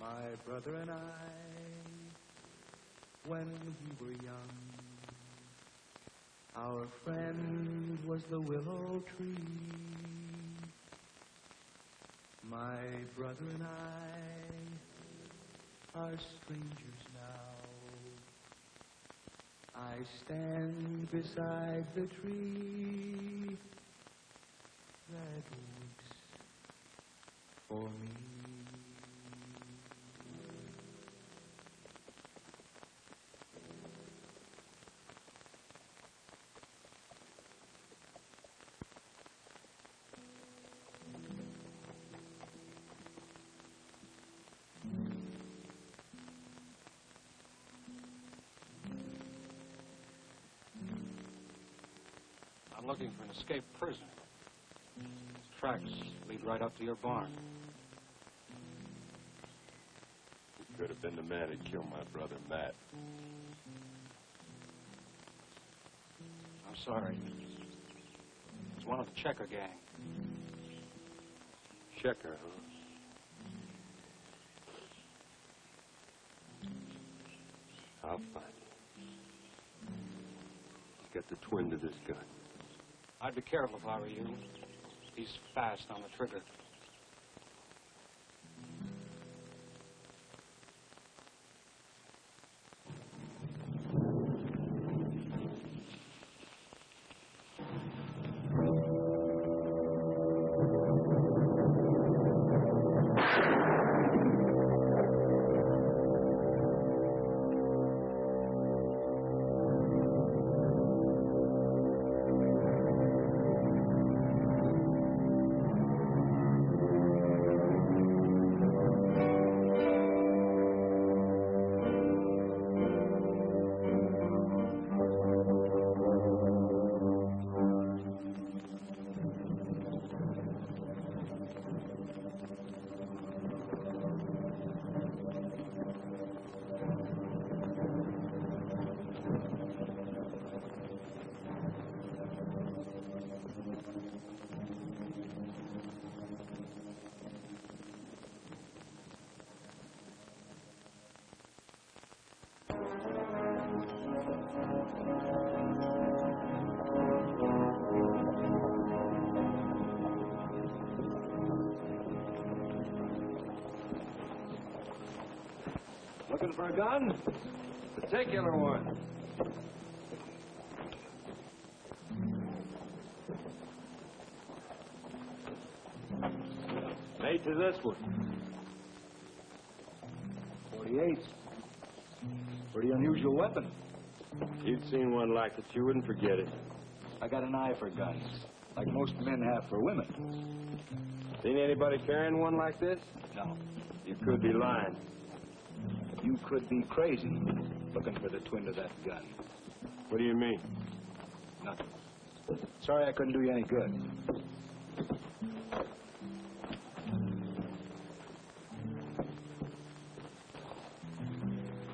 My brother and I, when we were young, our friend was the willow tree. My brother and I are strangers now. I stand beside the tree that weeps for me. I'm looking for an escaped prisoner. His tracks lead right up to your barn. He could have been the man that killed my brother, Matt. I'm sorry. He's one of the Checker gang. Checker, huh? I'll find him. He's got the twin to this gun. I'd be careful if I were you. He's fast on the trigger. Looking for a gun? Particular one. Mate to this one. 48. Pretty unusual weapon. If you'd seen one like it, you wouldn't forget it. I got an eye for guns, like most men have for women. Seen anybody carrying one like this? No. You could be lying. You could be crazy looking for the twin to that gun. What do you mean? Nothing. Sorry I couldn't do you any good.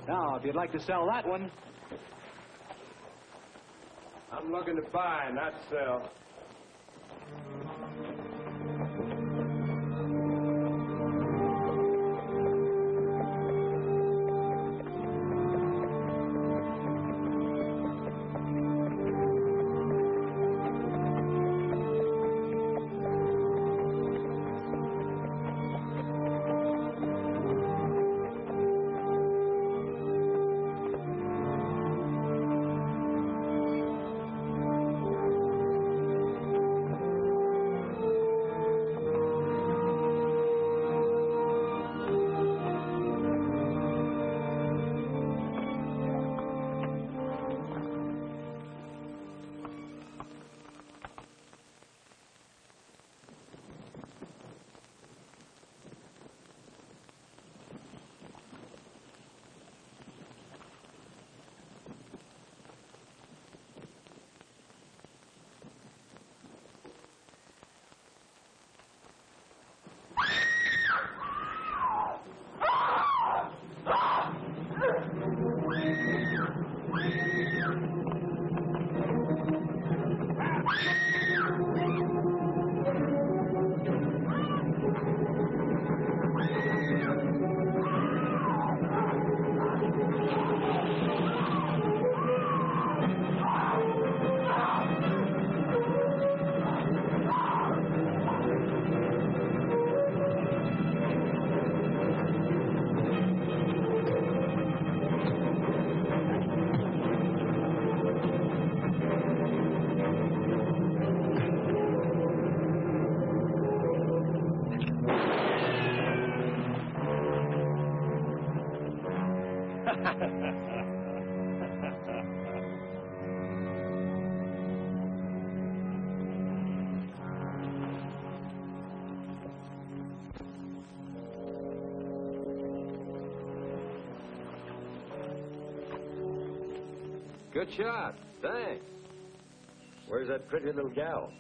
Now, if you'd like to sell that one. I'm looking to buy, not sell. Good shot. Thanks. Where's that pretty little gal?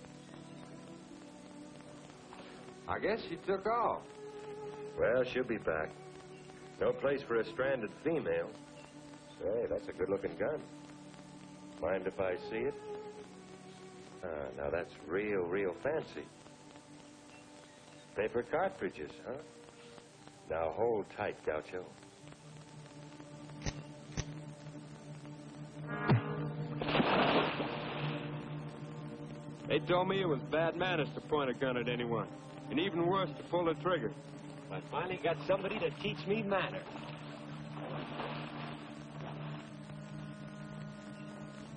I guess she took off. Well, she'll be back. No place for a stranded female. Say, that's a good-looking gun. Mind if I see it? Now that's real fancy. Paper cartridges, huh? Now hold tight, Gaucho. They told me it was bad manners to point a gun at anyone, and even worse to pull the trigger. I finally got somebody to teach me manners.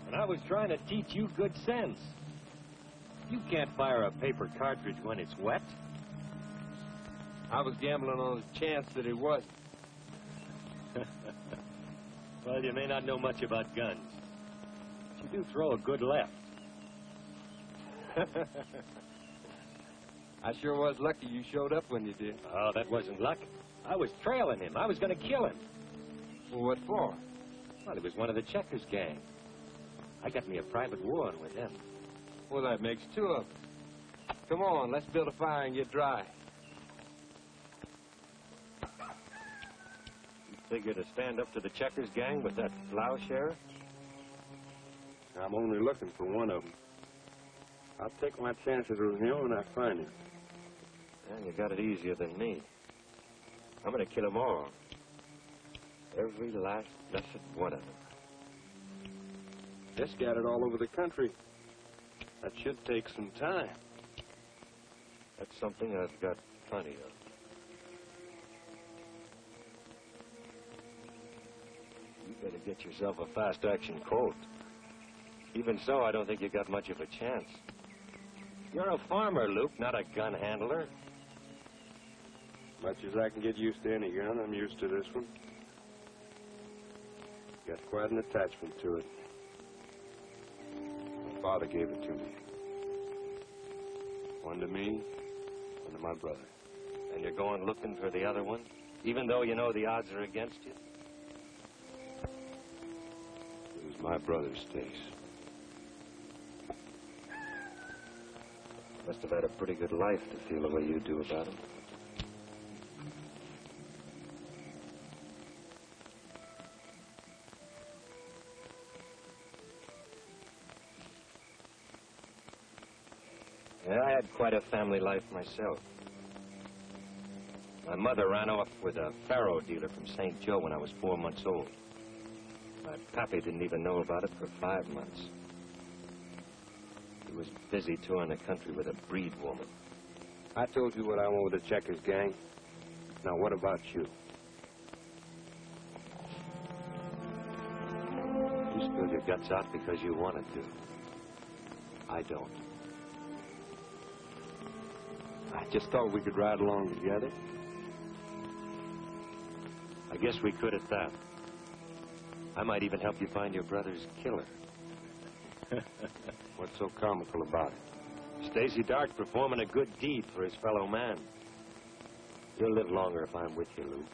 And I was trying to teach you good sense. You can't fire a paper cartridge when it's wet. I was gambling on the chance that it wasn't. Well, you may not know much about guns, but you do throw a good left. I sure was lucky you showed up when you did. Oh, that wasn't luck. I was trailing him. I was going to kill him. Well, what for? Well, he was one of the Checkers gang. I got me a private war with him. Well, that makes two of us. Come on, let's build a fire and get dry. You figure to stand up to the Checkers gang with that plowshare? I'm only looking for one of them. I'll take my chances with him when I find him. Well, you got it easier than me. I'm going to kill them all. Every last blessed one of them. They're scattered all over the country. That should take some time. That's something I've got plenty of. You better get yourself a fast-action Colt. Even so, I don't think you got much of a chance. You're a farmer, Luke, not a gun handler. Much as I can get used to any gun, I'm used to this one. Got quite an attachment to it. My father gave it to me. One to me, one to my brother. And you're going looking for the other one, even though you know the odds are against you? It was my brother's taste. Must have had a pretty good life to feel the way you do about him. Yeah, I had quite a family life myself. My mother ran off with a faro dealer from St. Joe when I was 4 months old. My pappy didn't even know about it for 5 months. He was busy touring the country with a breed woman. I told you what I want with the Checkers gang. Now, what about you? You spilled your guts out because you wanted to. I don't. I just thought we could ride along together. I guess we could at that. I might even help you find your brother's killer. What's so comical about it? Stacy Dark performing a good deed for his fellow man. You'll live longer if I'm with you, Luke.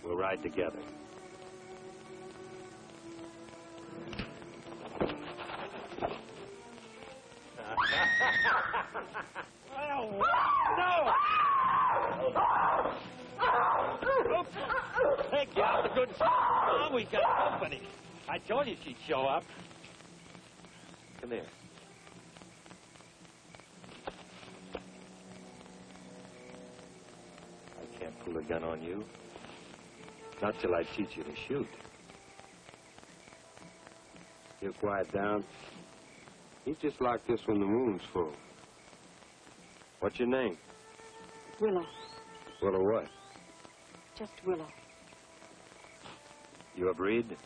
We'll ride together. No! Oops. Hey, gal, the good... Oh, we got company. I told you she'd show up. Come here. I can't pull a gun on you. Not till I teach you to shoot. You quiet down. You just like this when the moon's full. What's your name? Willow. Willow what? Just Willow. You a breed?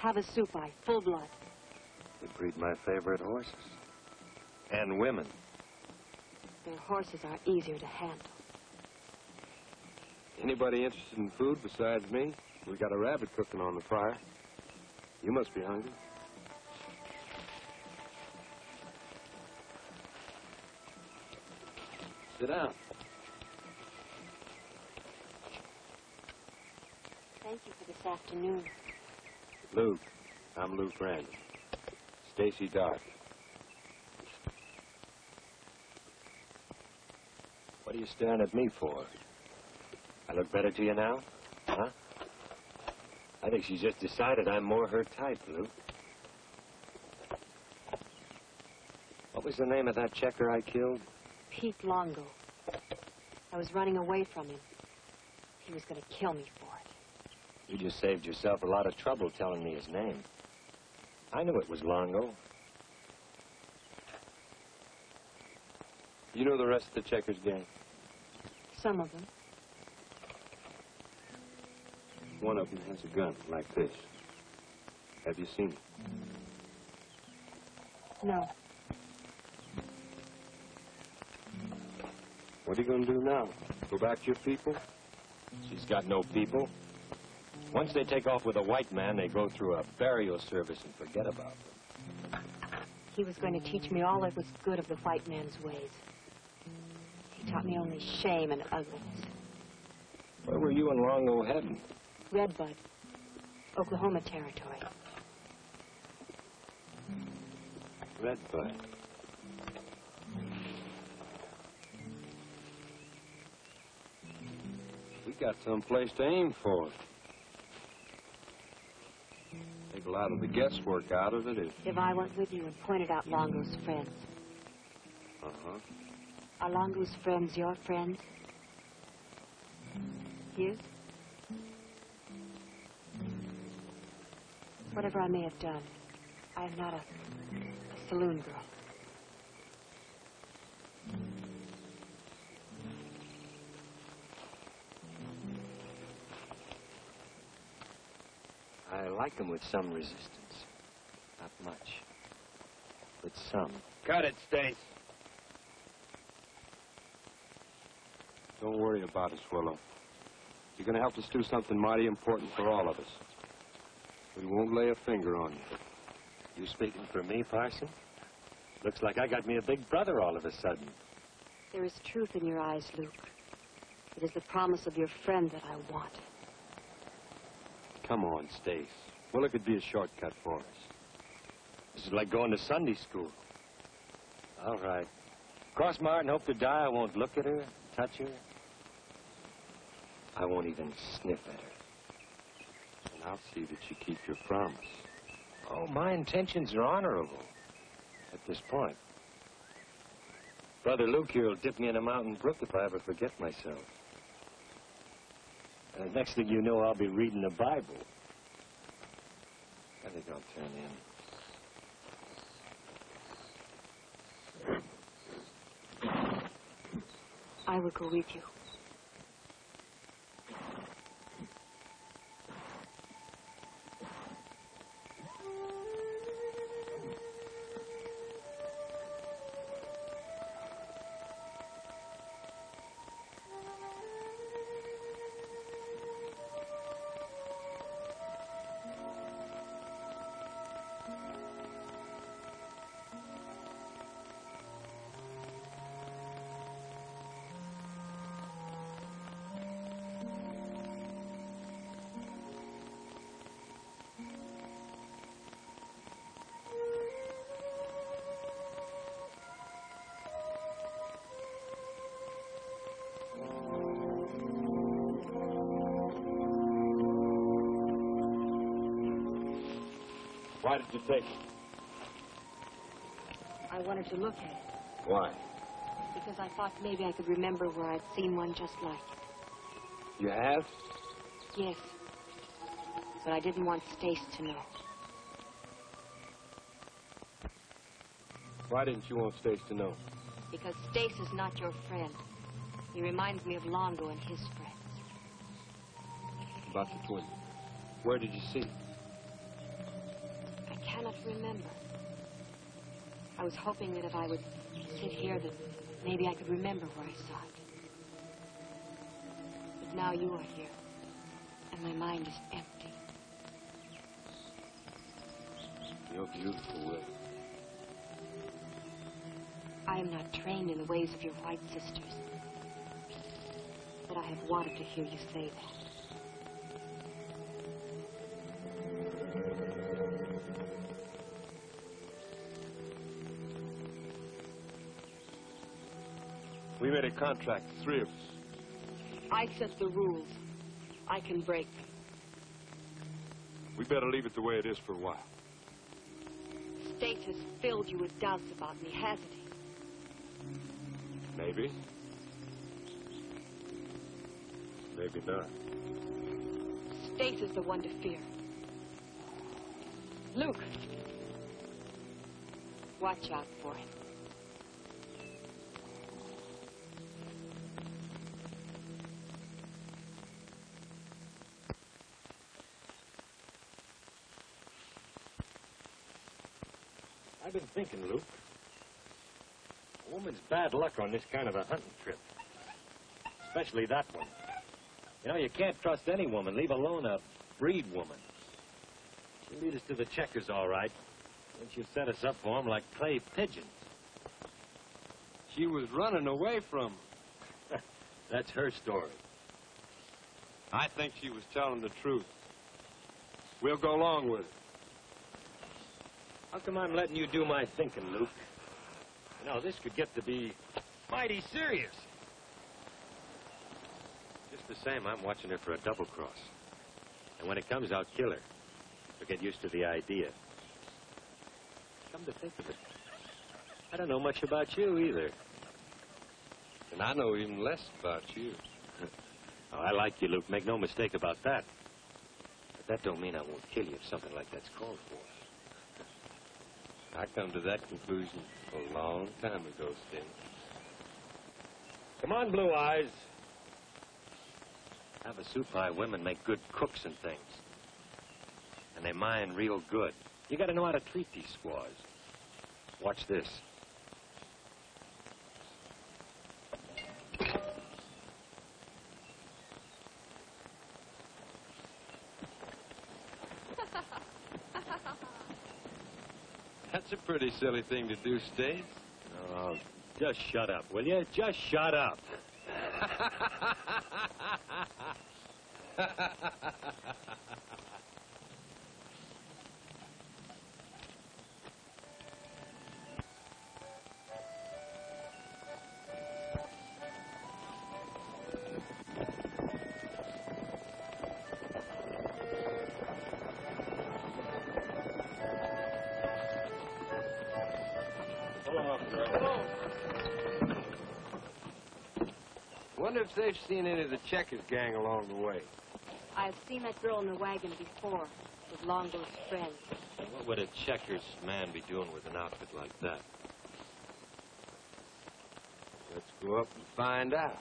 Havasupai, full blood. You breed my favorite horses. And women. Their horses are easier to handle. Anybody interested in food besides me? We got a rabbit cooking on the fire. You must be hungry. Sit down. Thank you for this afternoon. Luke. I'm Luke Random. Stacy Dark. What are you staring at me for? I look better to you now? Huh? I think she's just decided I'm more her type, Luke. What was the name of that checker I killed? Pete Longo. I was running away from him. He was going to kill me for it. You just saved yourself a lot of trouble telling me his name. I knew it was Longo. You know the rest of the Checkers gang? Some of them. One of them has a gun like this. Have you seen it? No. What are you going to do now? Go back to your people? She's got no people. Once they take off with a white man, they go through a burial service and forget about them. He was going to teach me all that was good of the white man's ways. He taught me only shame and ugliness. Where were you and Longo heading? Redbud, Oklahoma Territory. Redbud. We got someplace to aim for. Take a lot of the guesswork out of it. If I went with you and pointed out Longo's friends. Uh-huh. Are Longo's friends your friends? His? Whatever I may have done, I am not a saloon girl. I like them with some resistance. Not much, but some. Cut it, Stace. Don't worry about us, Willow. You're going to help us do something mighty important for all of us. We won't lay a finger on you. You speaking for me, Parson? Looks like I got me a big brother all of a sudden. There is truth in your eyes, Luke. It is the promise of your friend that I want. Come on, Stace. Willow could be a shortcut for us. This is like going to Sunday school. All right. Cross my heart and hope to die I won't look at her, touch her. I won't even sniff at her. And I'll see that you keep your promise. Oh, my intentions are honorable at this point. Brother Luke here will dip me in a mountain brook if I ever forget myself. And the next thing you know, I'll be reading the Bible. I think I'll turn in. I will go with you. Why did you take it? I wanted to look at it Why? because I thought maybe I could remember where I'd seen one just like it. You have? Yes. But I didn't want Stace to know. Why didn't you want Stace to know? Because Stace is not your friend. He reminds me of Longo and his friends. About the twin. Where did you see it? I cannot remember. I was hoping that if I would sit here, that maybe I could remember where I saw it. But now you are here, and My mind is empty. You're beautiful, Will. I am not trained in the ways of your white sisters. But I have wanted to hear you say that. We made a contract, the three of us. I set the rules. I can break them. We better leave it the way it is for a while. State has filled you with doubts about me, hasn't he? Maybe. Maybe not. State is the one to fear. Luke. Watch out for him. I've been thinking, Luke. A woman's bad luck on this kind of a hunting trip. Especially that one. You know, you can't trust any woman, leave alone a breed woman. She'll lead us to the checkers, all right. And she'll set us up for 'em like clay pigeons. She was running away from him. That's her story. I think she was telling the truth. We'll go along with it. How come I'm letting you do my thinking, Luke? You know, this could get to be mighty serious. Just the same, I'm watching her for a double cross. And when it comes, I'll kill her. She'll get used to the idea. Come to think of it, I don't know much about you either. And I know even less about you. Oh, I like you, Luke. Make no mistake about that. But that don't mean I won't kill you if something like that's called for. I come to that conclusion a long time ago, Sting. Come on, Blue Eyes. Havasupai women make good cooks and things. And they mine real good. You gotta know how to treat these squaws. Watch this. That's a pretty silly thing to do, Steve. Oh, just shut up, will you? Just shut up. Wonder if they've seen any of the Checkers gang along the way. I've seen that girl in the wagon before, with Longo's friends. What would a Checkers man be doing with an outfit like that? Let's go up and find out.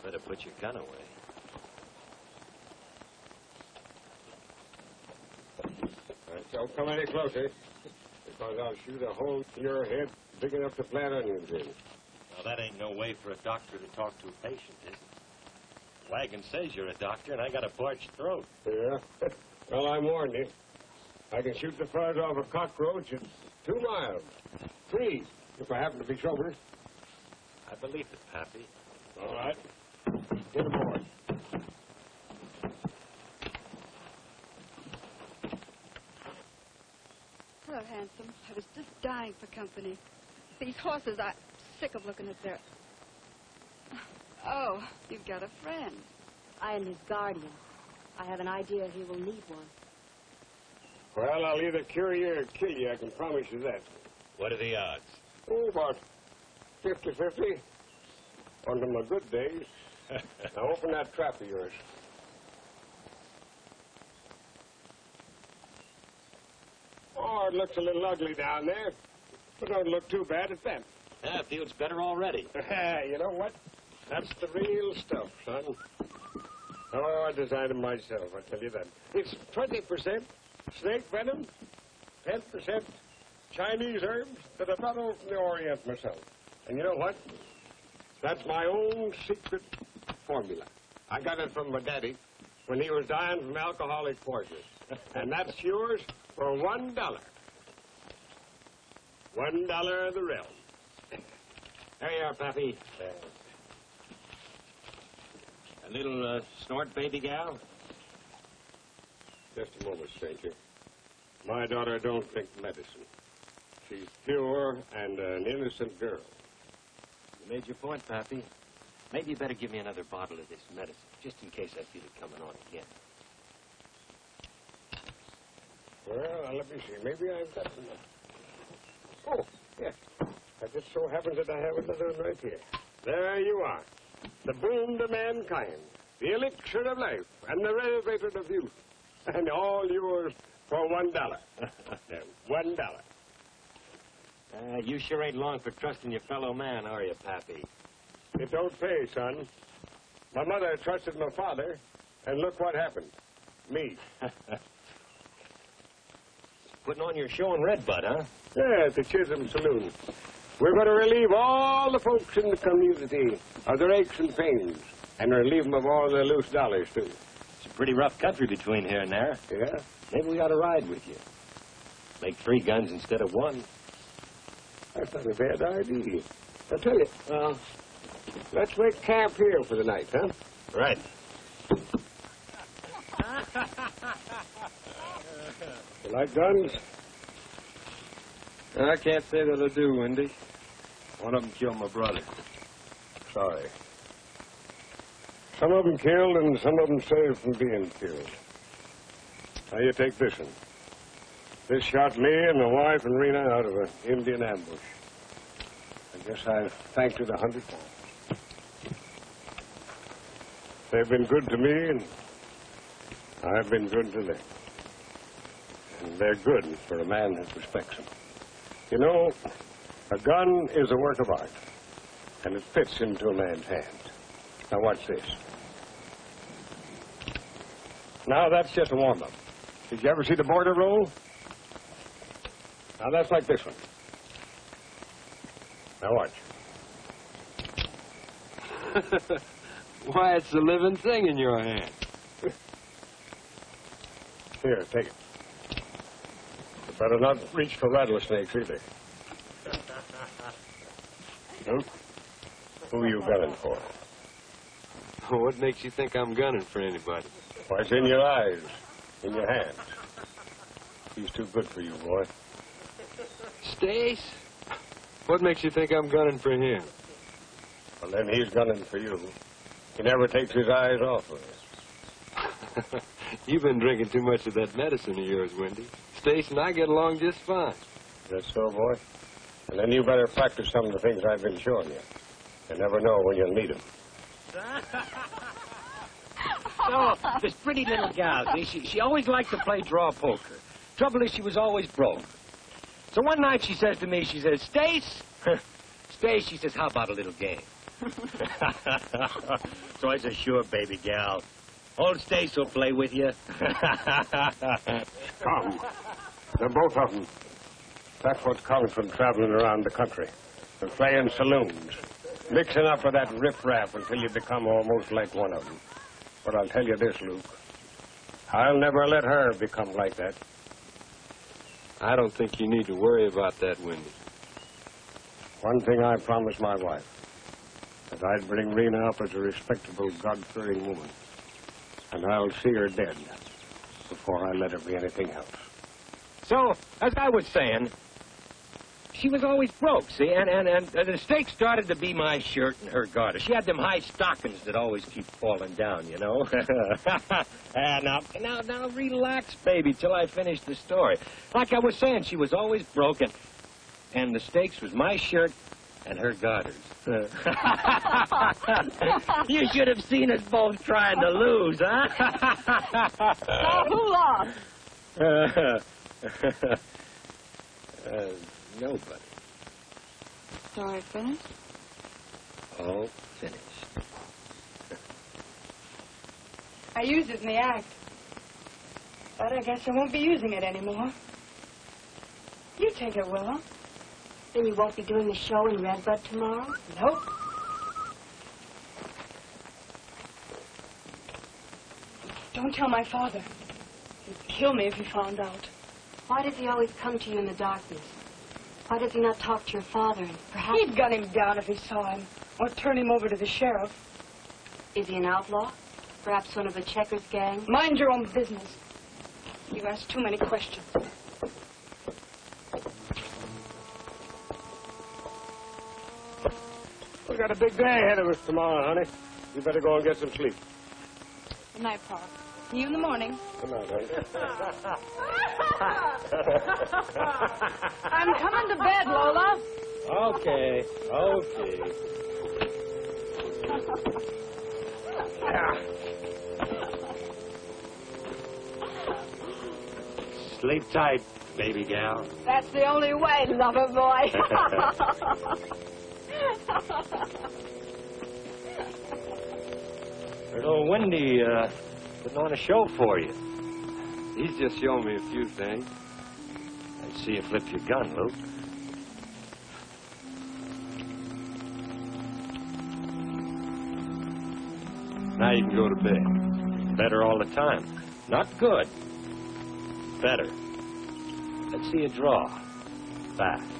Better put your gun away. Don't come any closer, because I'll shoot a hole in your head big enough to plant onions in. Now, that ain't no way for a doctor to talk to a patient, is it? Wagon says you're a doctor, and I got a parched throat. Yeah? Well, I warned you. I can shoot the fuzz off a cockroach at 2 miles. 3, if I happen to be sober. I believe it, Pappy. All right. Get aboard. Hello, handsome. I was just dying for company. These horses, I'm sick of looking at their... Oh, you've got a friend. I am his guardian. I have an idea he will need one. Well, I'll either cure you or kill you. I can promise you that. What are the odds? Oh, about 50-50. On to my good days. Now, open that trap of yours. Oh, it looks a little ugly down there. But don't look too bad at that. Yeah, it feels better already. You know what? That's the real stuff, son. Oh, I designed it myself, I tell you that. It's 20% snake venom, 10% Chinese herbs that I brought over from the Orient myself. And you know what? That's my own secret formula. I got it from my daddy when he was dying from alcoholic poisoning. And that's yours for $1. $1 of the realm. There you are, Pappy. A little snort, baby gal? Just a moment, stranger. My daughter don't drink medicine. She's pure and an innocent girl. You made your point, Pappy. Maybe you better give me another bottle of this medicine, just in case I feel it coming on again. Well, let me see. Maybe I've got some. Oh, yeah. It just so happens that I have another one right here. There you are. The boon to mankind, the elixir of life, and the renovator of youth. And all yours for $1. $1. You sure ain't long for trusting your fellow man, are you, Pappy? It don't pay, son. My mother trusted my father, and look what happened. Me. Putting on your show in Redbud, huh? Yeah, at the Chisholm Saloon. We're going to relieve all the folks in the community of their aches and pains, and relieve them of all their loose dollars, too. It's a pretty rough country between here and there. Yeah? Maybe we ought to ride with you. Make 3 guns instead of 1. That's not a bad idea. I'll tell you, let's make camp here for the night, huh? Right. You like guns? I can't say that I do, Wendy. One of them killed my brother. Sorry. Some of them killed and some of them saved from being killed. Now, you take this one. This shot me and my wife and Rena out of an Indian ambush. I guess I've thanked it 100 times. They've been good to me, and I've been good to them. And they're good for a man that respects them. You know, a gun is a work of art, and it fits into a man's hand. Now, watch this. Now, that's just a warm-up. Did you ever see the border roll? Now, that's like this one. Now, watch. Why, it's a living thing in your hand. Here, take it. You better not reach for rattlesnakes either. Who are you gunning for? What makes you think I'm gunning for anybody? Why, it's in your eyes, in your hands. He's too good for you, boy. Stace? What makes you think I'm gunning for him? Well, then he's gunning for you. He never takes his eyes off of you. You've been drinking too much of that medicine of yours, Wendy. Stace and I get along just fine. That's so, boy? And then you better practice some of the things I've been showing you. You never know when you'll need them. So, this pretty little gal, see, she always liked to play draw poker. Trouble is, she was always broke. So one night she says to me, she says, Stace, Stace, she says, how about a little game? So I said, sure, baby gal. Old Stace will play with you. Come. They're both of them. That's what comes from traveling around the country. And playing saloons. Mixing up with that riff-raff until you become almost like one of them. But I'll tell you this, Luke. I'll never let her become like that. I don't think you need to worry about that, Wendy. One thing I promised my wife. That I'd bring Rena up as a respectable, God-fearing woman. And I'll see her dead before I let her be anything else. So, as I was saying, she was always broke, see? And the stake started to be my shirt and her garter. She had them high stockings that always keep falling down, you know? Now, relax, baby, till I finish the story. Like I was saying, she was always broken, and the stakes was my shirt and her garters. You should have seen us both trying to lose, huh? Oh, who lost? Nobody. Story finished? All finished. I used it in the act. But I guess I won't be using it anymore. You take it, Willow. Then you won't be doing the show in Redbud tomorrow? Nope. Don't tell my father. He'd kill me if he found out. Why does he always come to you in the darkness? Why does he not talk to your father and perhaps... He'd gun him down if he saw him, or turn him over to the sheriff. Is he an outlaw? Perhaps one of the Checkers gang? Mind your own business. You ask too many questions. We got a big day ahead of us tomorrow, honey. You better go and get some sleep. Good night, Pa. See you in the morning. Good night, honey. I'm coming to bed, Lola. Okay. Sleep tight, baby gal. That's the only way, lover boy. Little Wendy putting on a show for you. He's just showing me a few things. Let's see you flip your gun, Luke. Now you can go to bed. Better all the time. Not good. Better. Let's see you draw. Fast.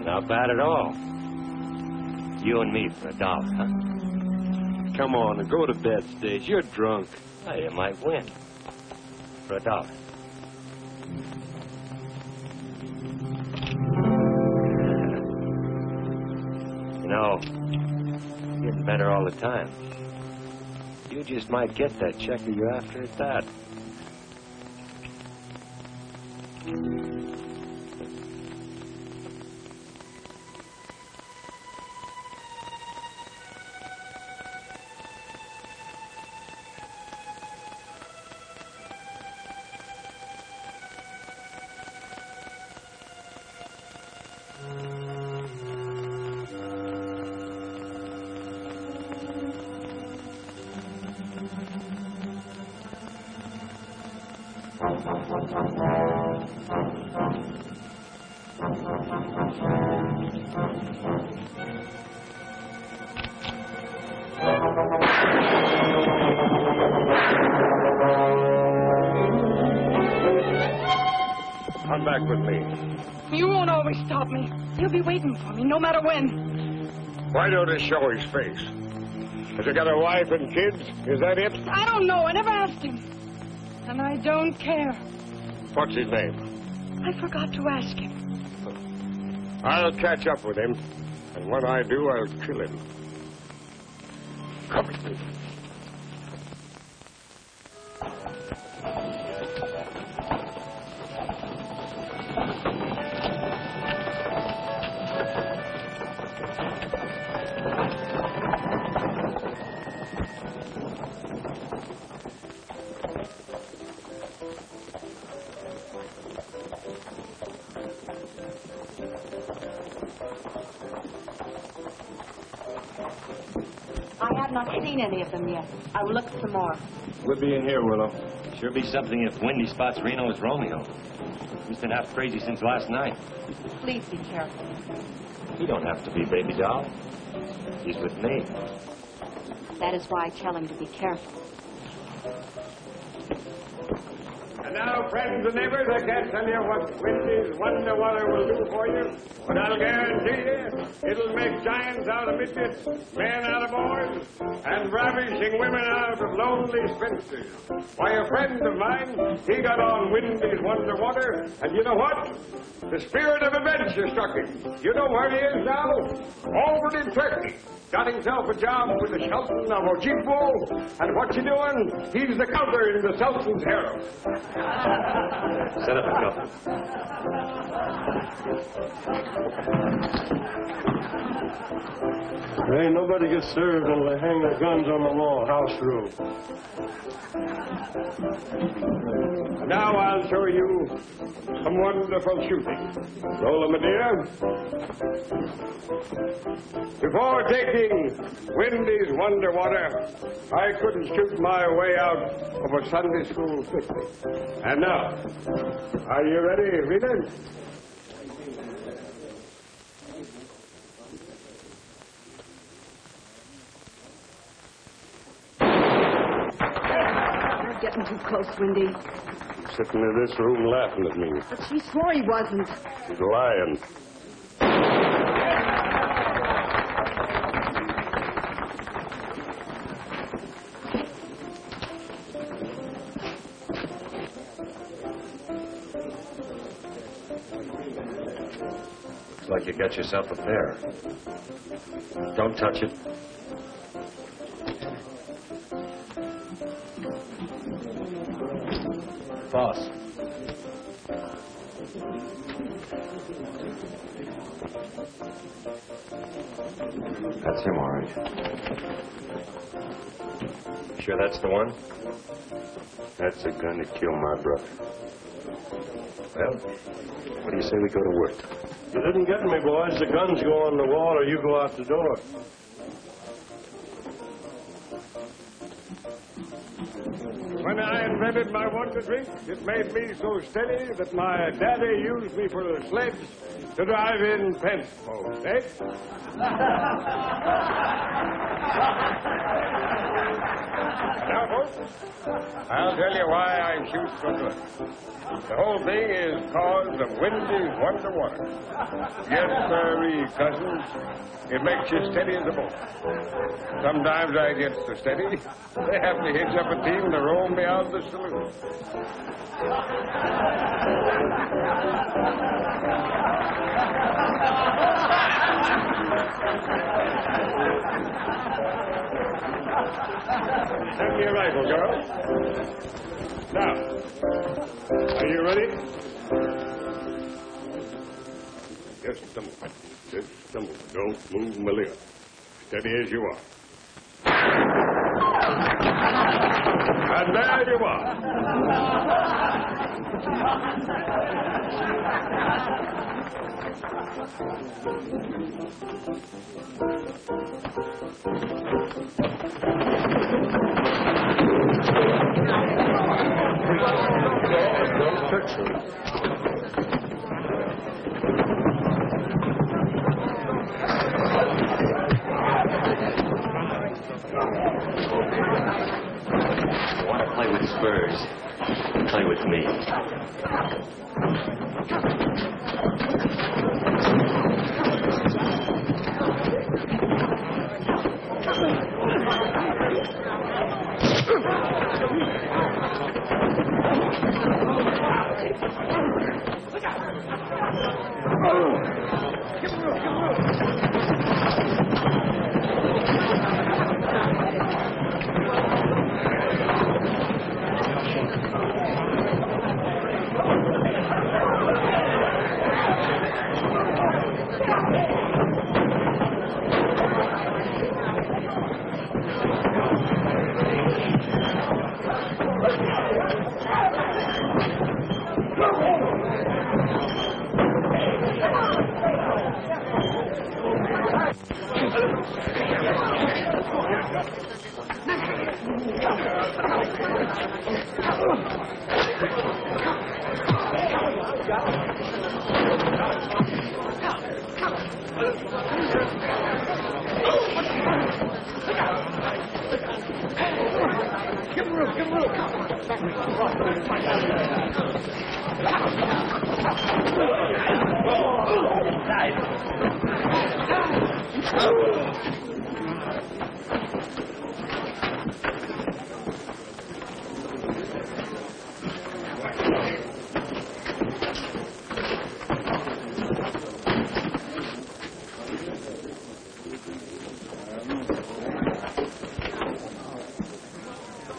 Not bad at all. You and me for $1, huh? Come on, and go to bed, Stace. You're drunk. Well, you might win. For $1. You know, getting better all the time. You just might get that checker you're after at that. Come back with me. You won't always stop me. You'll be waiting for me, no matter when. Why don't he show his face? Has he got a wife and kids? Is that it? I don't know. I never asked him. And I don't care. What's his name? I forgot to ask him. I'll catch up with him. And when I do, I'll kill him. Come with me. I have not seen any of them yet. I will look some more. We'll be in here, Willow. Sure be something if Wendy spots Reno as Romeo. He's been half crazy since last night. Please be careful. He don't have to be, baby doll. He's with me. That is why I tell him to be careful. And now, friends and neighbors, I can't tell you what Wendy's Wonder Water will do for you, but I'll guarantee you it'll make giants out of midgets, men out of boys, and ravishing women out of lonely spinsters. Why, a friend of mine, he got on Wendy's Wonder Water, and you know what? The spirit of adventure struck him. You know where he is now? Over in Turkey. Got himself a job with the Sultan of Ojibwa, and what's he doing? He's the counter in the Sultan's harem. Set up a couple. Ain't nobody gets served until they hang their guns on the wall, house rule. And now I'll show you some wonderful shooting. Lola, my dear. Before taking Wendy's Wonder Water, I couldn't shoot my way out of a Sunday school picnic. And now, are you ready, Rita? getting too close, Wendy. He's sitting in this room laughing at me. But she swore he wasn't. He's lying. Looks like you got yourself a pair. Don't touch it. Boss. That's him, all right. Sure that's the one? That's the gun that killed my brother. Well, what do you say we go to work? You didn't get me, boys. The guns go on the wall or you go out the door. When I invented my wonder drink, it made me so steady that my daddy used me for a sledge to drive in fence posts, eh? Now, folks, I'll tell you why I shoot so good. The whole thing is cause of Wendy's Wonder Water. Yes, sirree, cousins, it makes you steady as a boat. Sometimes I get so steady, they have to hitch up a team to roll me out of the saloon. Send me a rifle, girl. Now, are you ready? Just a moment. Just a moment. Don't move, Malia. Steady as you are. And there you are. Don't touch me. You want to play with Spurs? Play with me.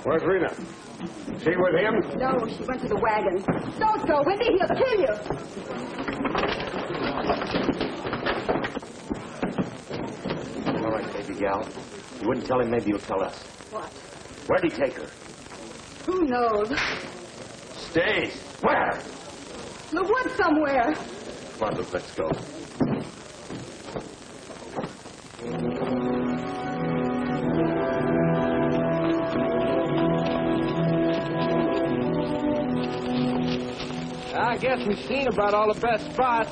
Where's Rena? She with him? No, she went to the wagon. Don't go, Wendy. He'll kill you. All right, baby gal. You wouldn't tell him, maybe you'll tell us. What? Where'd he take her? Who knows? Stays. Where? The woods somewhere. Come on, Luke, let's go. I guess we've seen about all the best spots.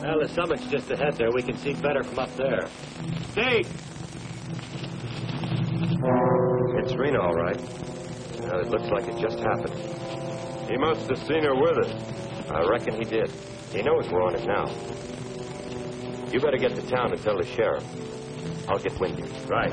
Well, the summit's just ahead there. We can see better from up there. Steve! It's Rena, all right. Now, it looks like it just happened. He must have seen her with us. I reckon he did. He knows we're on it now. You better get to town and tell the sheriff. I'll get Wendy. Right.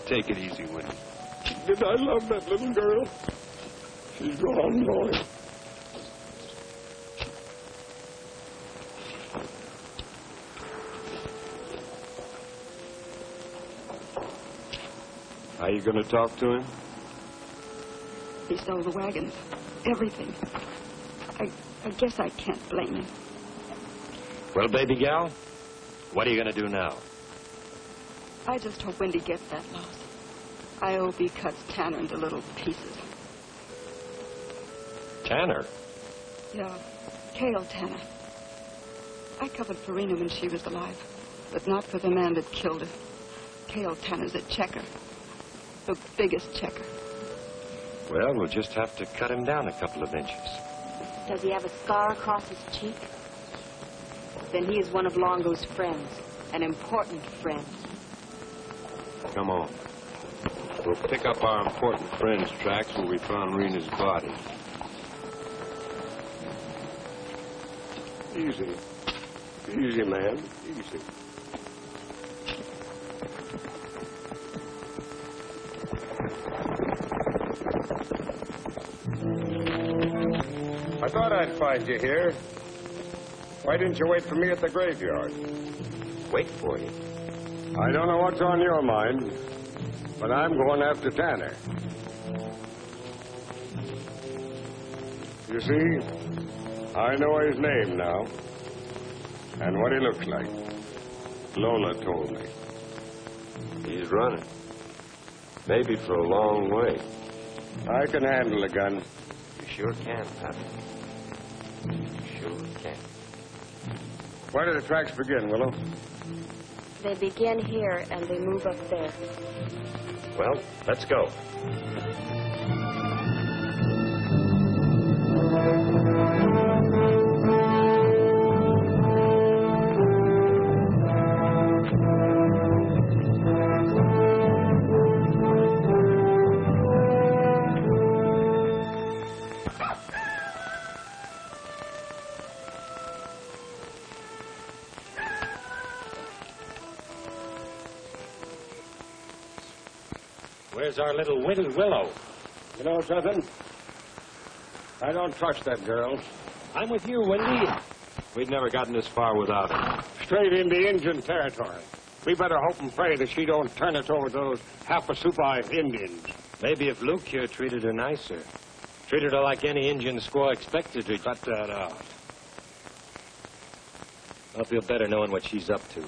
Take it easy, Wendy. Did I love that little girl? She's gone, boy. Are you going to talk to him? He stole the wagons. Everything. I guess I can't blame him. Well, baby gal, what are you going to do now? I just hope Wendy gets that loss. I hope he cuts Tanner into little pieces. Tanner? Yeah, Cale Tanner. I covered for Rena when she was alive, but not for the man that killed her. Cale Tanner's a checker. The biggest checker. Well, we'll just have to cut him down a couple of inches. Does he have a scar across his cheek? Then he is one of Longo's friends, an important friend. Come on. We'll pick up our important friend's tracks where we found Rena's body. Easy. Easy, man. Easy. I thought I'd find you here. Why didn't you wait for me at the graveyard? Wait for you? I don't know what's on your mind, but I'm going after Tanner. You see, I know his name now, and what he looks like. Lola told me. He's running. Maybe for a long way. I can handle a gun. You sure can, Pappy. You sure can. Where do the tracks begin, Willow? They begin here and they move up there. Well, let's go. Where's our little witty Willow? You know something? I don't trust that girl. I'm with you, Wendy. We'd never gotten this far without her. Straight into Indian territory. We better hope and pray that she don't turn us over to those half-a-soup-eyed Indians. Maybe if Luke here treated her nicer. Treated her like any Indian squaw expected to. Cut that out. I'll feel better knowing what she's up to.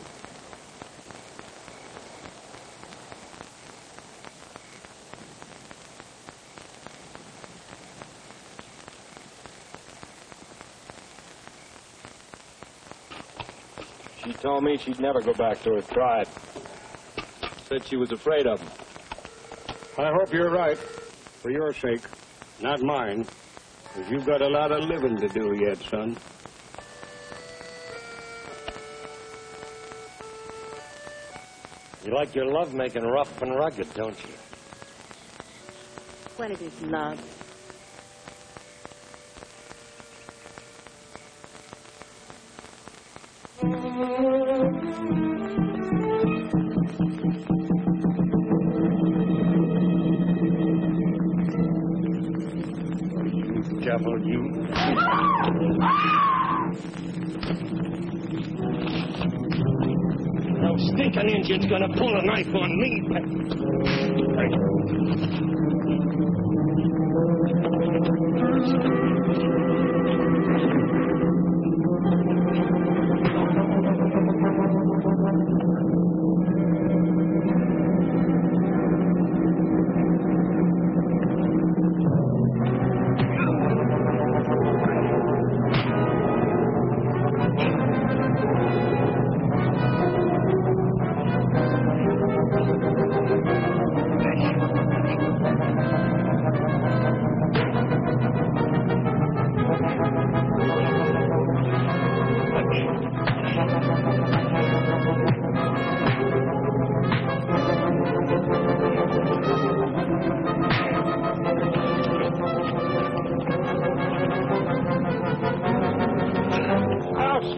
She told me she'd never go back to her tribe. Said she was afraid of them. I hope you're right. For your sake. Not mine. Because you've got a lot of living to do yet, son. You like your love making rough and rugged, don't you? When it is love. Devil, you. No stinking Indian's gonna pull a knife on me.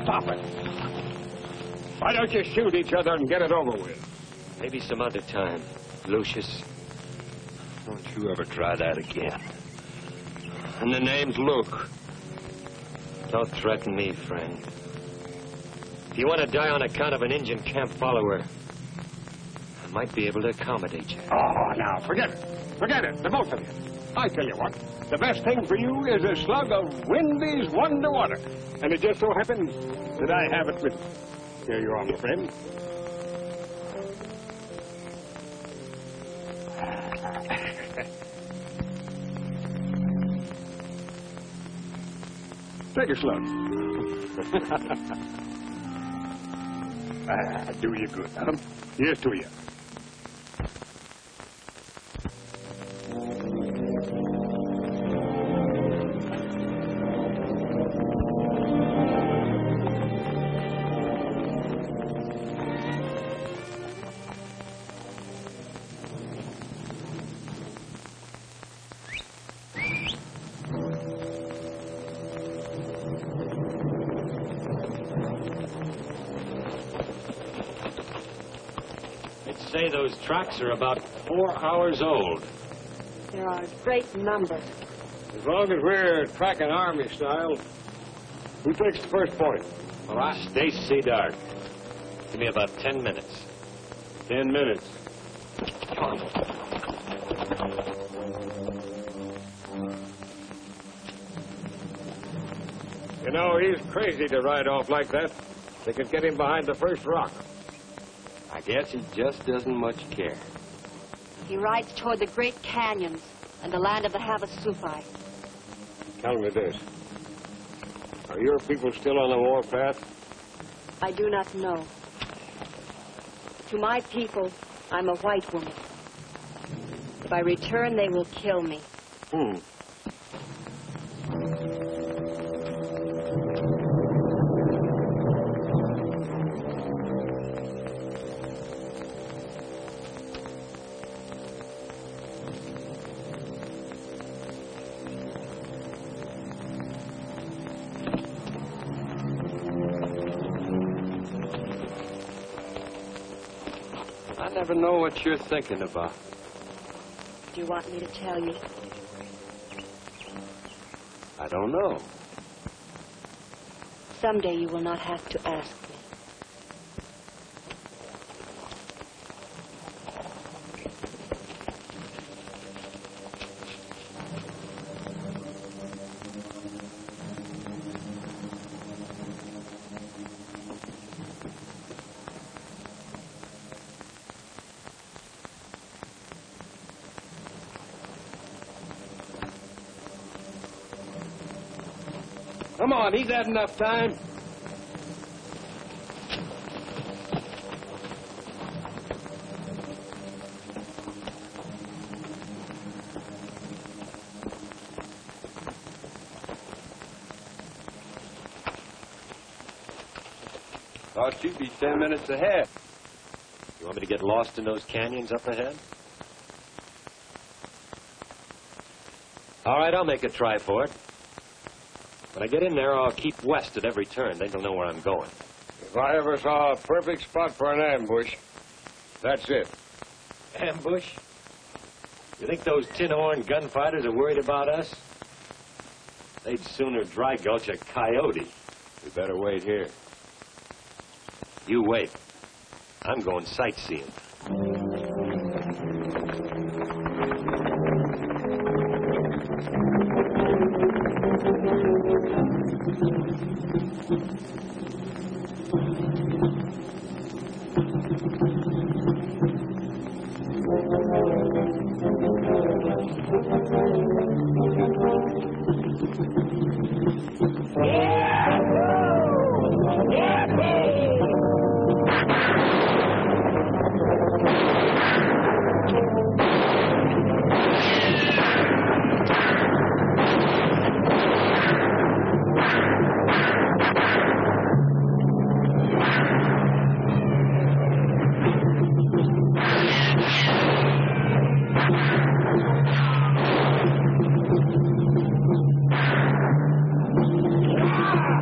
stop it. Why don't you shoot each other and get it over with? Maybe some other time, Lucius. Don't you ever try that again. And the name's Luke. Don't threaten me, friend. If you want to die on account of an Indian camp follower, I might be able to accommodate you. Oh, now, forget it. Forget it, the both of you. I tell you what, the best thing for you is a slug of Winby's Wonder Water. And it just so happens that I have it with me. Here you are, my friend. Take a slug. Do you good, huh? Here's to you. Say those tracks are about 4 hours old. There are a great number. As long as we're tracking army style, who takes the first point? All right. Stay dark. Give me about 10 minutes. 10 minutes. Come on. You know, he's crazy to ride off like that. They could get him behind the first rock. I guess he just doesn't much care. He rides toward the great canyons and the land of the Havasupai. Tell me this. Are your people still on the warpath? I do not know. To my people, I'm a white woman. If I return, they will kill me. I never know what you're thinking about. Do you want me to tell you? I don't know. Someday you will not have to ask me. Come on, he's had enough time. Thought you'd be 10 minutes ahead. You want me to get lost in those canyons up ahead? All right, I'll make a try for it. When I get in there, I'll keep west at every turn. Then you'll know where I'm going. If I ever saw a perfect spot for an ambush, that's it. Ambush? You think those tin-horn gunfighters are worried about us? They'd sooner dry gulch a coyote. We better wait here. You wait. I'm going sightseeing.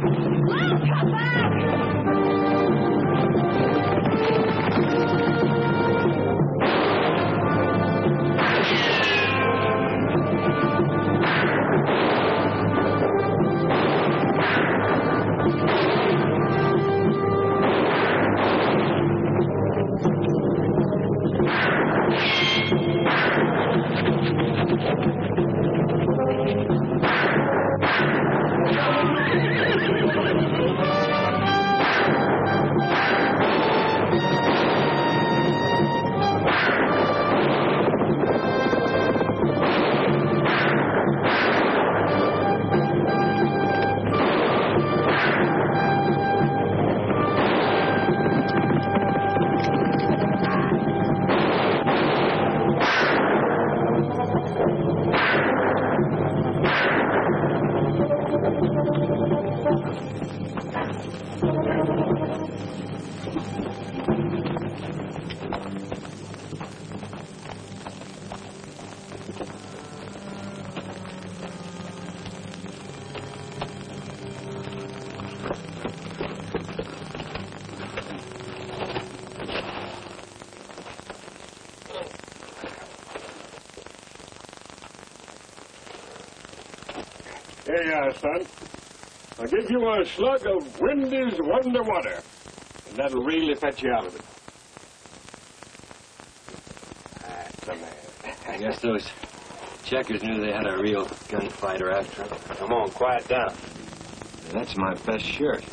Luke, come back! Here you are, son. I'll give you a slug of Wendy's Wonder Water, and that'll really fetch you out of it. That's the man. I guess those checkers knew they had a real gunfighter after them. Come on, quiet down. That's my best shirt.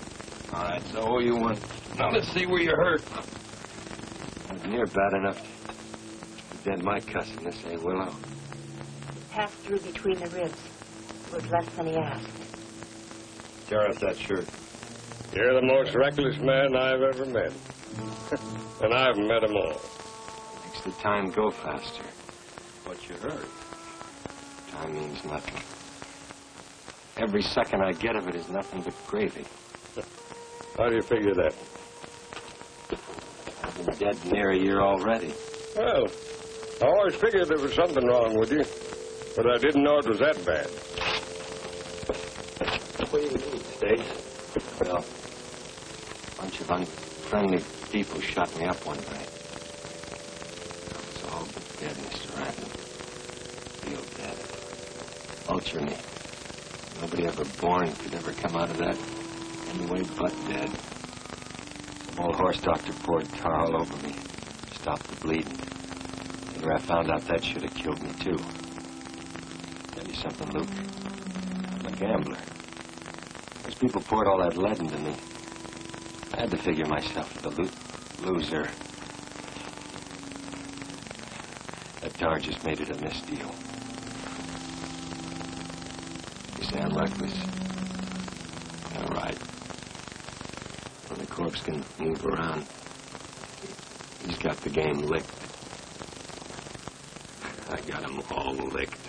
All right, so owe you one. Now let's see where you're hurt. Wasn't near bad enough to dent my cussedness, eh, Willow? Half through between the ribs. Was less than he asked. Tear off that shirt. You're the most reckless man I've ever met. And I've met them all. Makes the time go faster. What you heard? Time means nothing. Every second I get of it is nothing but gravy. How do you figure that? I've been dead near a year already. Well, I always figured there was something wrong with you, but I didn't know it was that bad. What do you mean, Stace? Well, a bunch of unfriendly people shot me up one night. I was all but dead, Mr. Random. Real dead. Vulture me. Nobody ever born could ever come out of that anyway but dead. Some old horse doctor poured tar all over me. Stopped the bleeding. Later I found out that should have killed me, too. Tell you something, Luke. I'm a gambler. Those people poured all that lead into me. I had to figure myself the loser. That tar just made it a misdeal. You say I'm reckless? All right. When the corpse can move around, he's got the game licked. I got him all licked.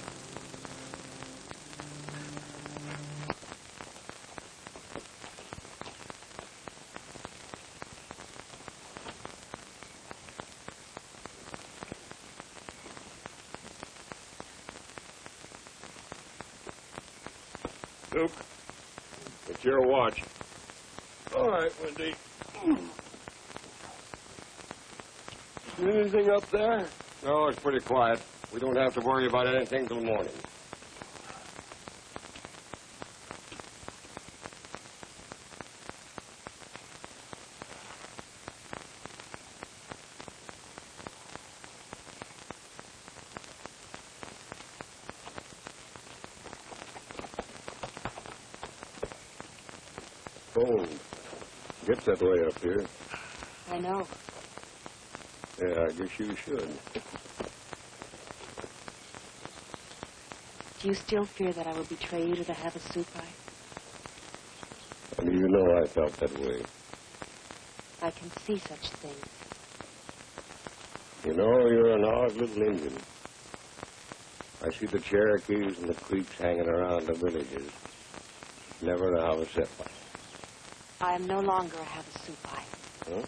Luke, it's your watch. All right, Wendy. Anything up there? No, it's pretty quiet. We don't have to worry about anything till morning. Cold. Gets that way up here. I know. Yeah, I guess you should. Do you still fear that I will betray you to the Havasupai? And you know I felt that way. I can see such things. You know, you're an odd little Indian. I see the Cherokees and the Creeks hanging around the villages. Never the Havasupai. I am no longer a Havasupai. Huh?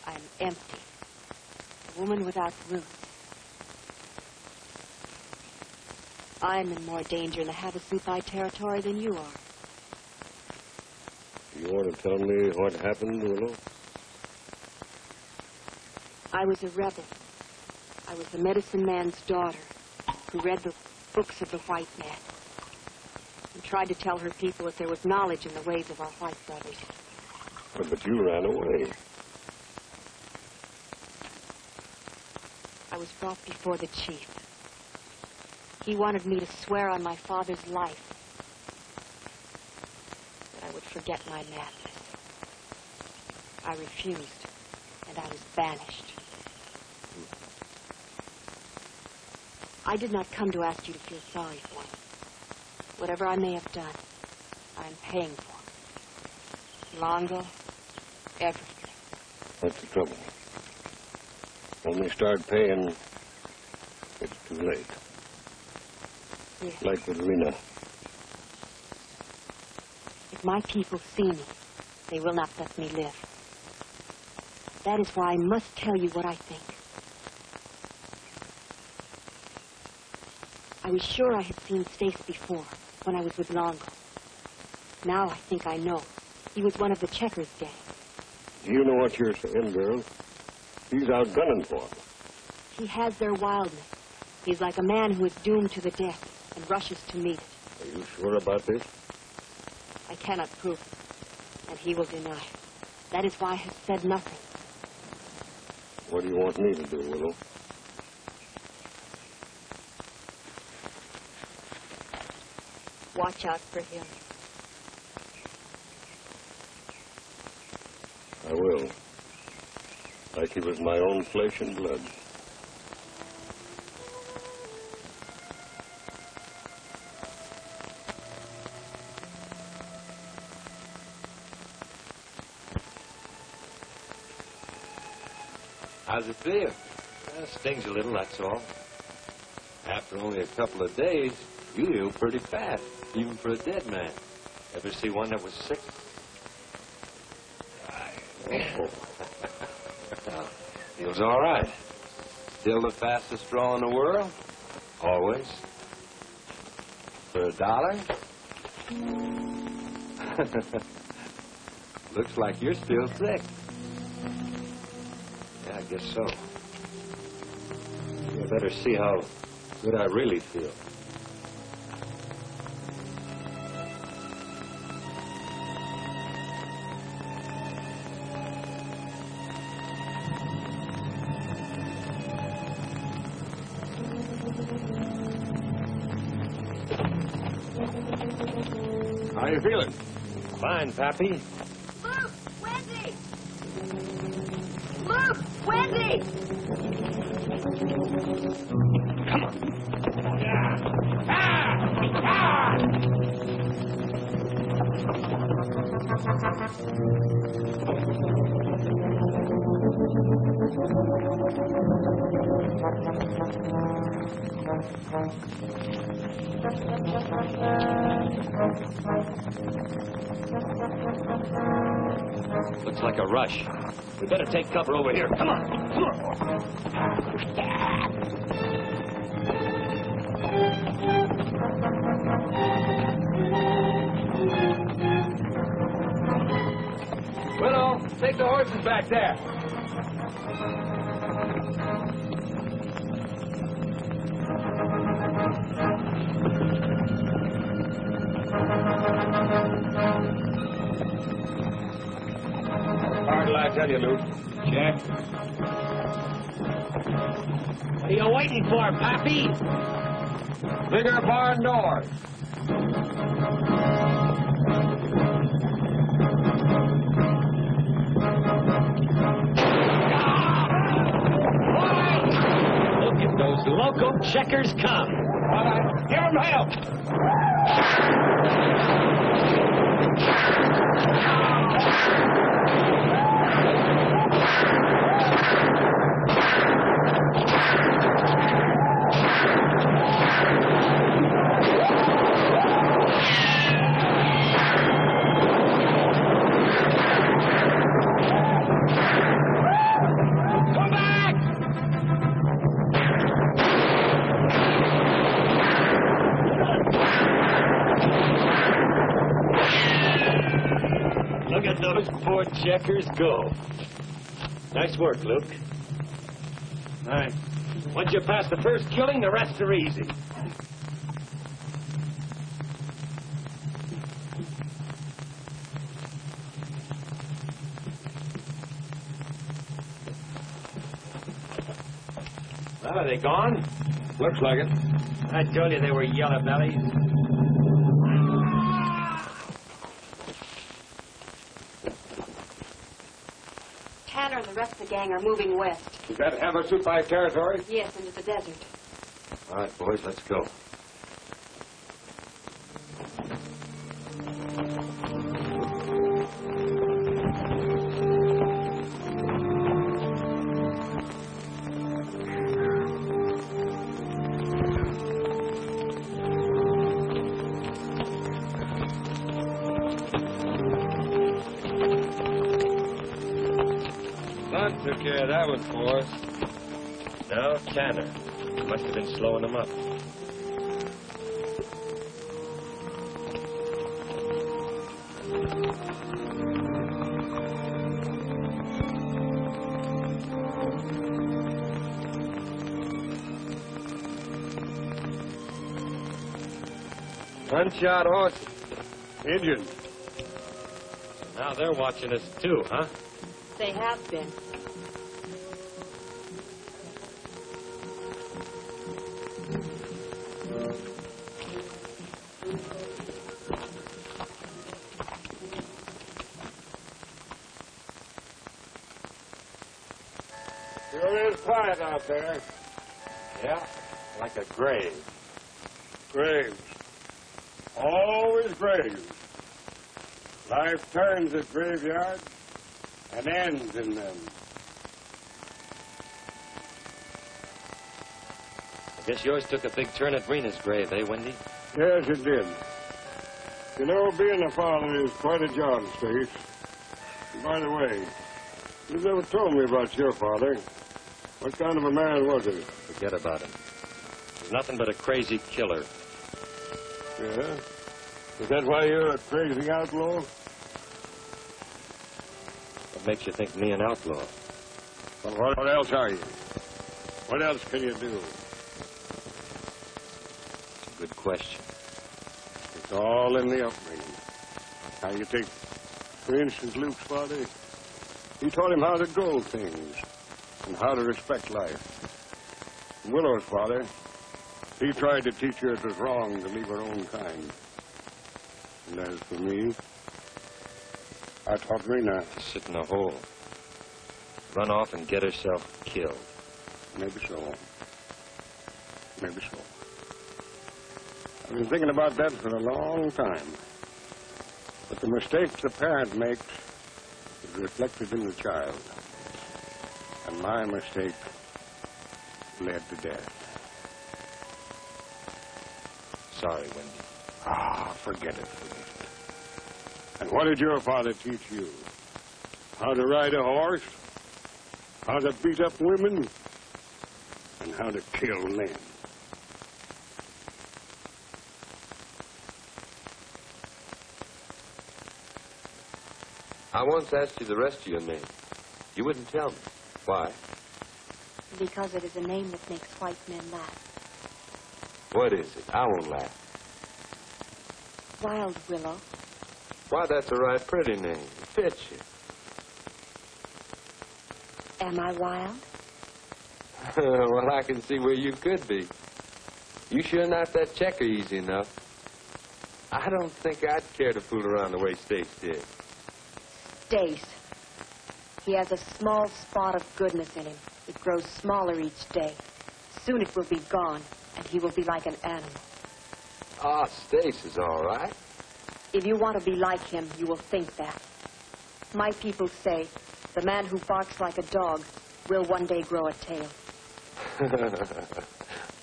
I'm empty. A woman without roots. I'm in more danger in the Havasupai territory than you are. You want to tell me what happened, Willow? I was a rebel. I was the medicine man's daughter who read the books of the white man and tried to tell her people that there was knowledge in the ways of our white brothers. But you ran away. I was brought before the chief. He wanted me to swear on my father's life that I would forget my madness. I refused, and I was banished. I did not come to ask you to feel sorry for me. Whatever I may have done, I am paying for. Longo, everything. That's the trouble. When we start paying, it's too late. Yes. Like with Rena. If my people see me, they will not let me live. That is why I must tell you what I think. I was sure I had seen Stace before, when I was with Longo. Now I think I know. He was one of the Checkers gang. You know what you're saying, girl. He's out gunning for them. He has their wildness. He's like a man who is doomed to the death and rushes to meet it. Are you sure about this? I cannot prove it, and he will deny. That is why I have said nothing. What do you want me to do, Willow? Watch out for him. I will. Like he was my own flesh and blood. How's it feel? Stings a little, that's all. After only a couple of days, you heal pretty fast, even for a dead man. Ever see one that was sick? Feels all right. Still the fastest draw in the world? Always. For $1? Looks like you're still sick. Yeah, I guess so. You better see how good I really feel. How you feeling? Fine, Pappy. Luke! Wendy! Luke! Wendy! Come on. Looks like a rush. We better take cover over here. Come on. Come on. Willow, take the horses back there. Hard I tell you, Luke. Check. What are you waiting for, Pappy? Bigger barn doors. Look at those loco checkers come. All right, give 'em help. Let those poor checkers go. Nice work, Luke. All right. Once you pass the first killing, the rest are easy. Well, are they gone? Looks like it. I told you they were yellow bellies. Tanner and the rest of the gang are moving west. You got to have us shoot by territory? Yes, into the desert. All right, boys, let's go. Took care of that one for us. No, Tanner. Must have been slowing them up. One-shot horses. Indians. Now they're watching us, too, huh? They have been. Sure is quiet out there. Yeah, like a grave. Graves. Always graves. Life turns at graveyards and ends in them. I guess yours took a big turn at Rena's grave, eh, Wendy? Yes, it did. You know, being a father is quite a job, Stace. And by the way, you've never told me about your father. What kind of a man was he? Forget about him. He's nothing but a crazy killer. Yeah? Is that why you're a crazy outlaw? What makes you think me an outlaw? Well, what else are you? What else can you do? It's a good question. It's all in the upbringing. How you take, for instance, Luke's father. He taught him how to go things and how to respect life. Willow's father, he tried to teach her it was wrong to leave her own kind. And as for me, I taught Rena. To sit in a hole. Run off and get herself killed. Maybe so. Maybe so. I've been thinking about that for a long time. But the mistakes the parent makes is reflected in the child. And my mistake led to death. Sorry, Wendy. Ah, forget it. And what did your father teach you? How to ride a horse? How to beat up women? And how to kill men? I once asked you the rest of your name. You wouldn't tell me. Why? Because it is a name that makes white men laugh. What is it? I won't laugh. Wild Willow. Why, that's a right pretty name. It fits you. Am I wild? Well, I can see where you could be. You sure knocked that checker easy enough. I don't think I'd care to fool around the way Stace did. Stace. He has a small spot of goodness in him. It grows smaller each day. Soon it will be gone, and he will be like an animal. Ah, Stace is all right. If you want to be like him, you will think that. My people say, the man who barks like a dog will one day grow a tail.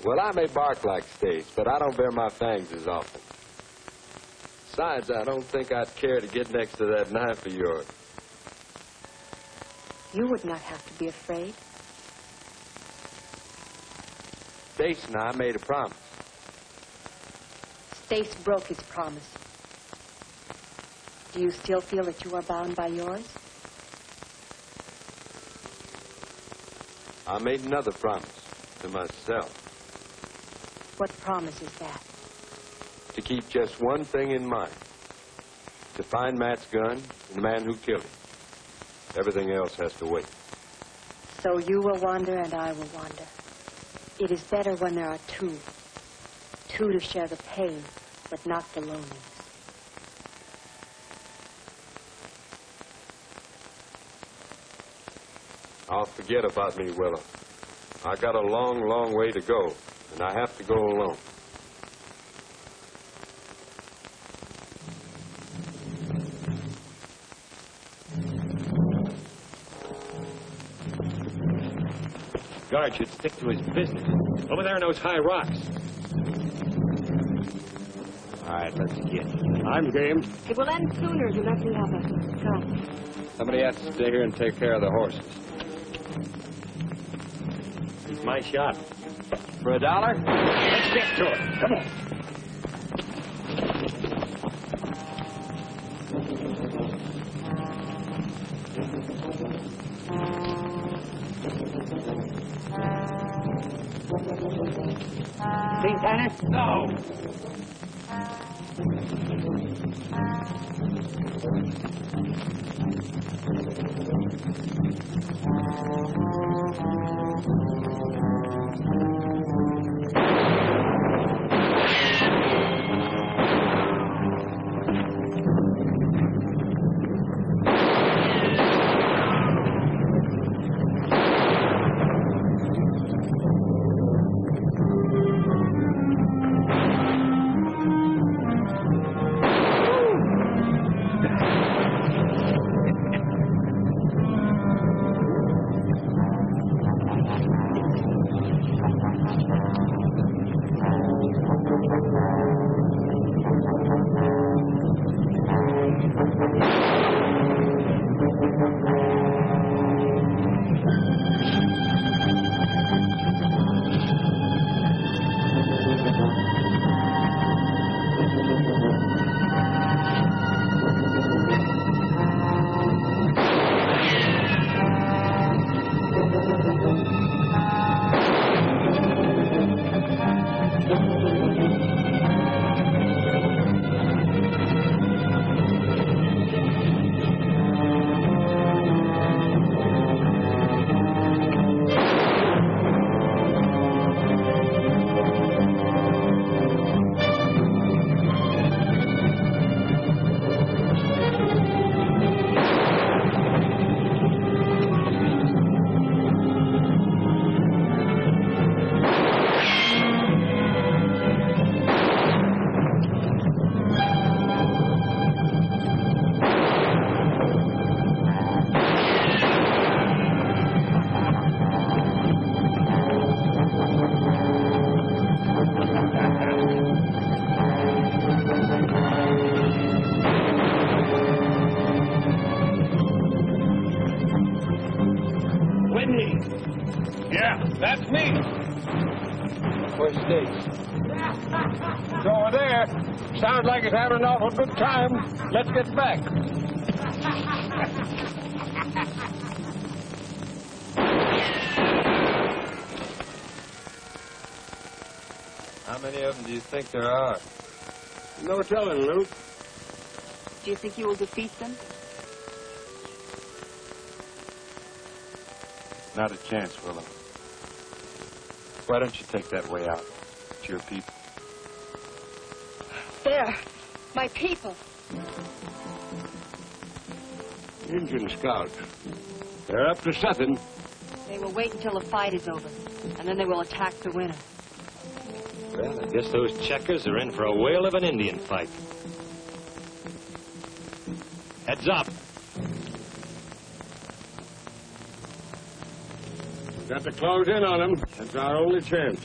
Well, I may bark like Stace, but I don't bare my fangs as often. Besides, I don't think I'd care to get next to that knife of yours. You would not have to be afraid. Stace and I made a promise. Stace broke his promise. Do you still feel that you are bound by yours? I made another promise to myself. What promise is that? To keep just one thing in mind. To find Matt's gun and the man who killed him. Everything else has to wait. So you will wander and I will wander. It is better when there are two. Two to share the pain, but not the loneliness. I'll forget about me, Willow. I got a long, long way to go, and I have to go alone. Guard should stick to his business. Over there in those high rocks. All right, let's get. I'm game. It will end sooner if you let me have a gun. Somebody has to stay here and take care of the horses. It's my shot. For $1? Let's get to it. Come on. See, Tanner? No. That's me. Where's Stace? It's over there. Sounds like it's having an awful good time. Let's get back. How many of them do you think there are? No telling, Luke. Do you think you will defeat them? Not a chance, Willow. Why don't you take that way out? It's your people. There. My people. Indian scouts. They're up to something. They will wait until the fight is over, and then they will attack the winner. Well, I guess those checkers are in for a whale of an Indian fight. Heads up. Got to close in on them. That's our only chance.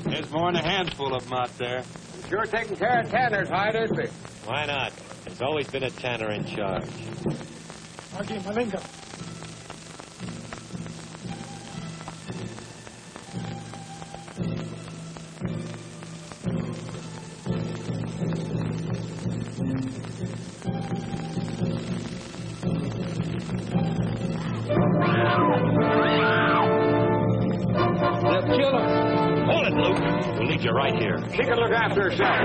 There's more than a handful of them out there. Sure taking care of Tanner's hide, isn't he? Why not? There's always been a Tanner in charge. Aki Malinga. They'll kill him. Hold it, Luke. We'll leave you right here. She can look after herself.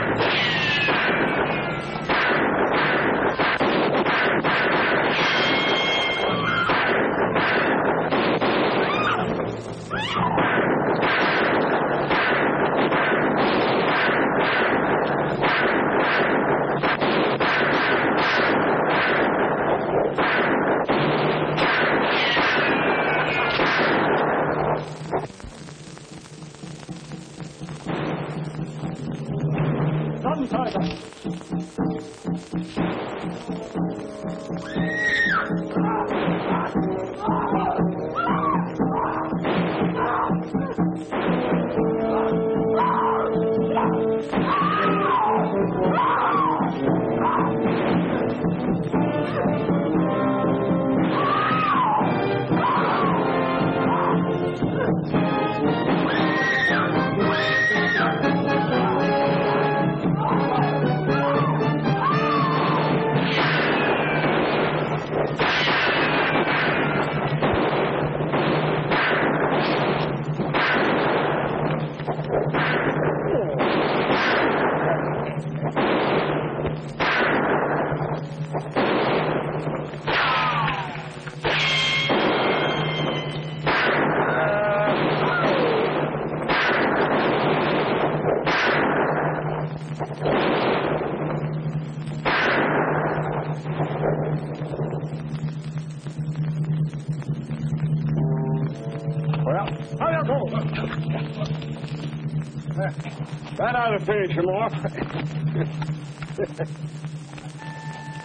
That ought to finish him off.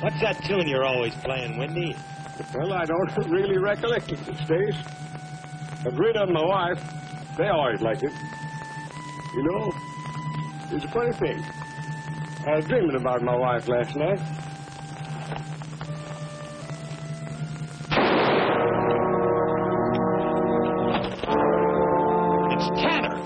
What's that tune you're always playing, Windy? Well, I don't really recollect it these days. But Rita and my wife, they always liked it. You know, it's a funny thing. I was dreaming about my wife last night. It's Tanner.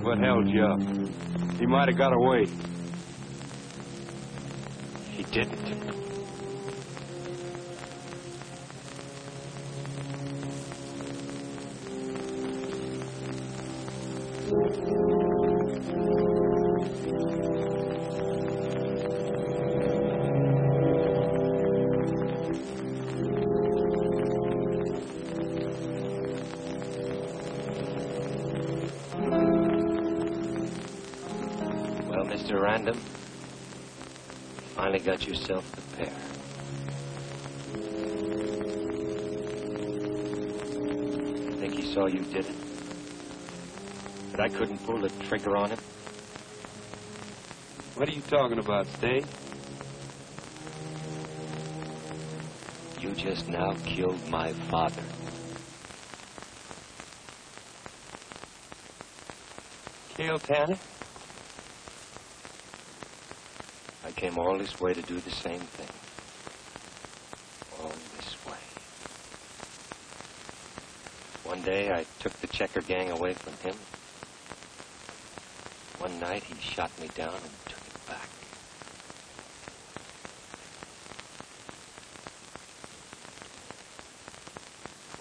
What held you up? He might have got away. He didn't. Well, Mr. Random, finally got yourself the pair. Think he saw you did it? That I couldn't pull the trigger on him? What are you talking about, Stay? You just now killed my father. Cale Tanner? I came all this way to do the same thing. All this way. One day I took the Checker gang away from him. One night he shot me down and took it back.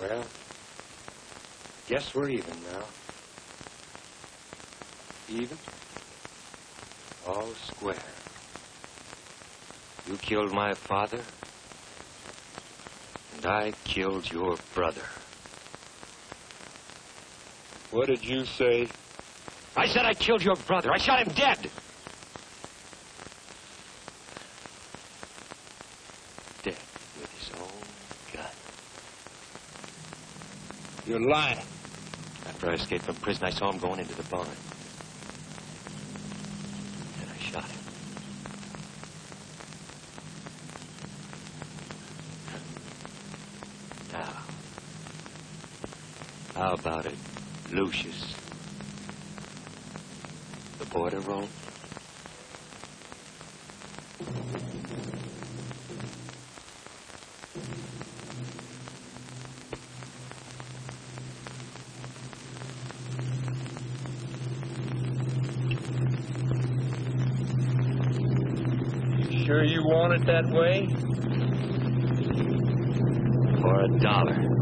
Well, guess we're even now. Even? All square. You killed my father, and I killed your brother. What did you say? I said I killed your brother. I shot him dead. Dead with his own gun. You're lying. After I escaped from prison, I saw him going into the barn. And I shot him. Now, how about it, Lucius? The border roll? You sure you want it that way? For $1.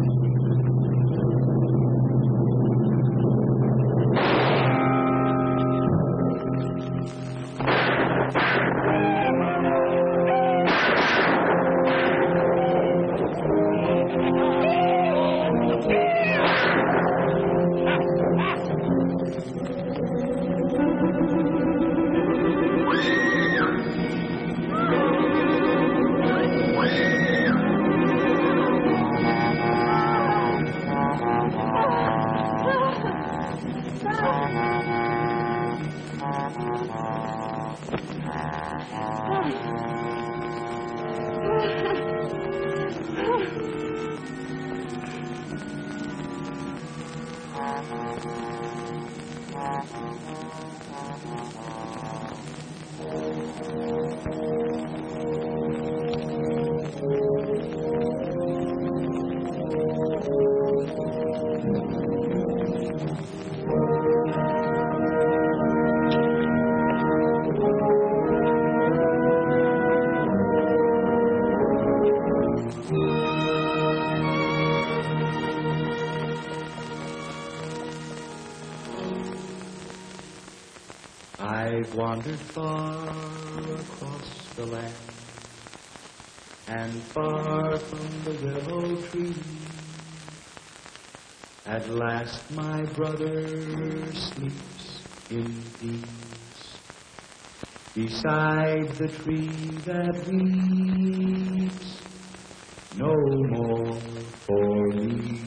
I've wandered far across the land, and far from the willow tree. At last my brother sleeps in peace beside the tree that weeps no more for me.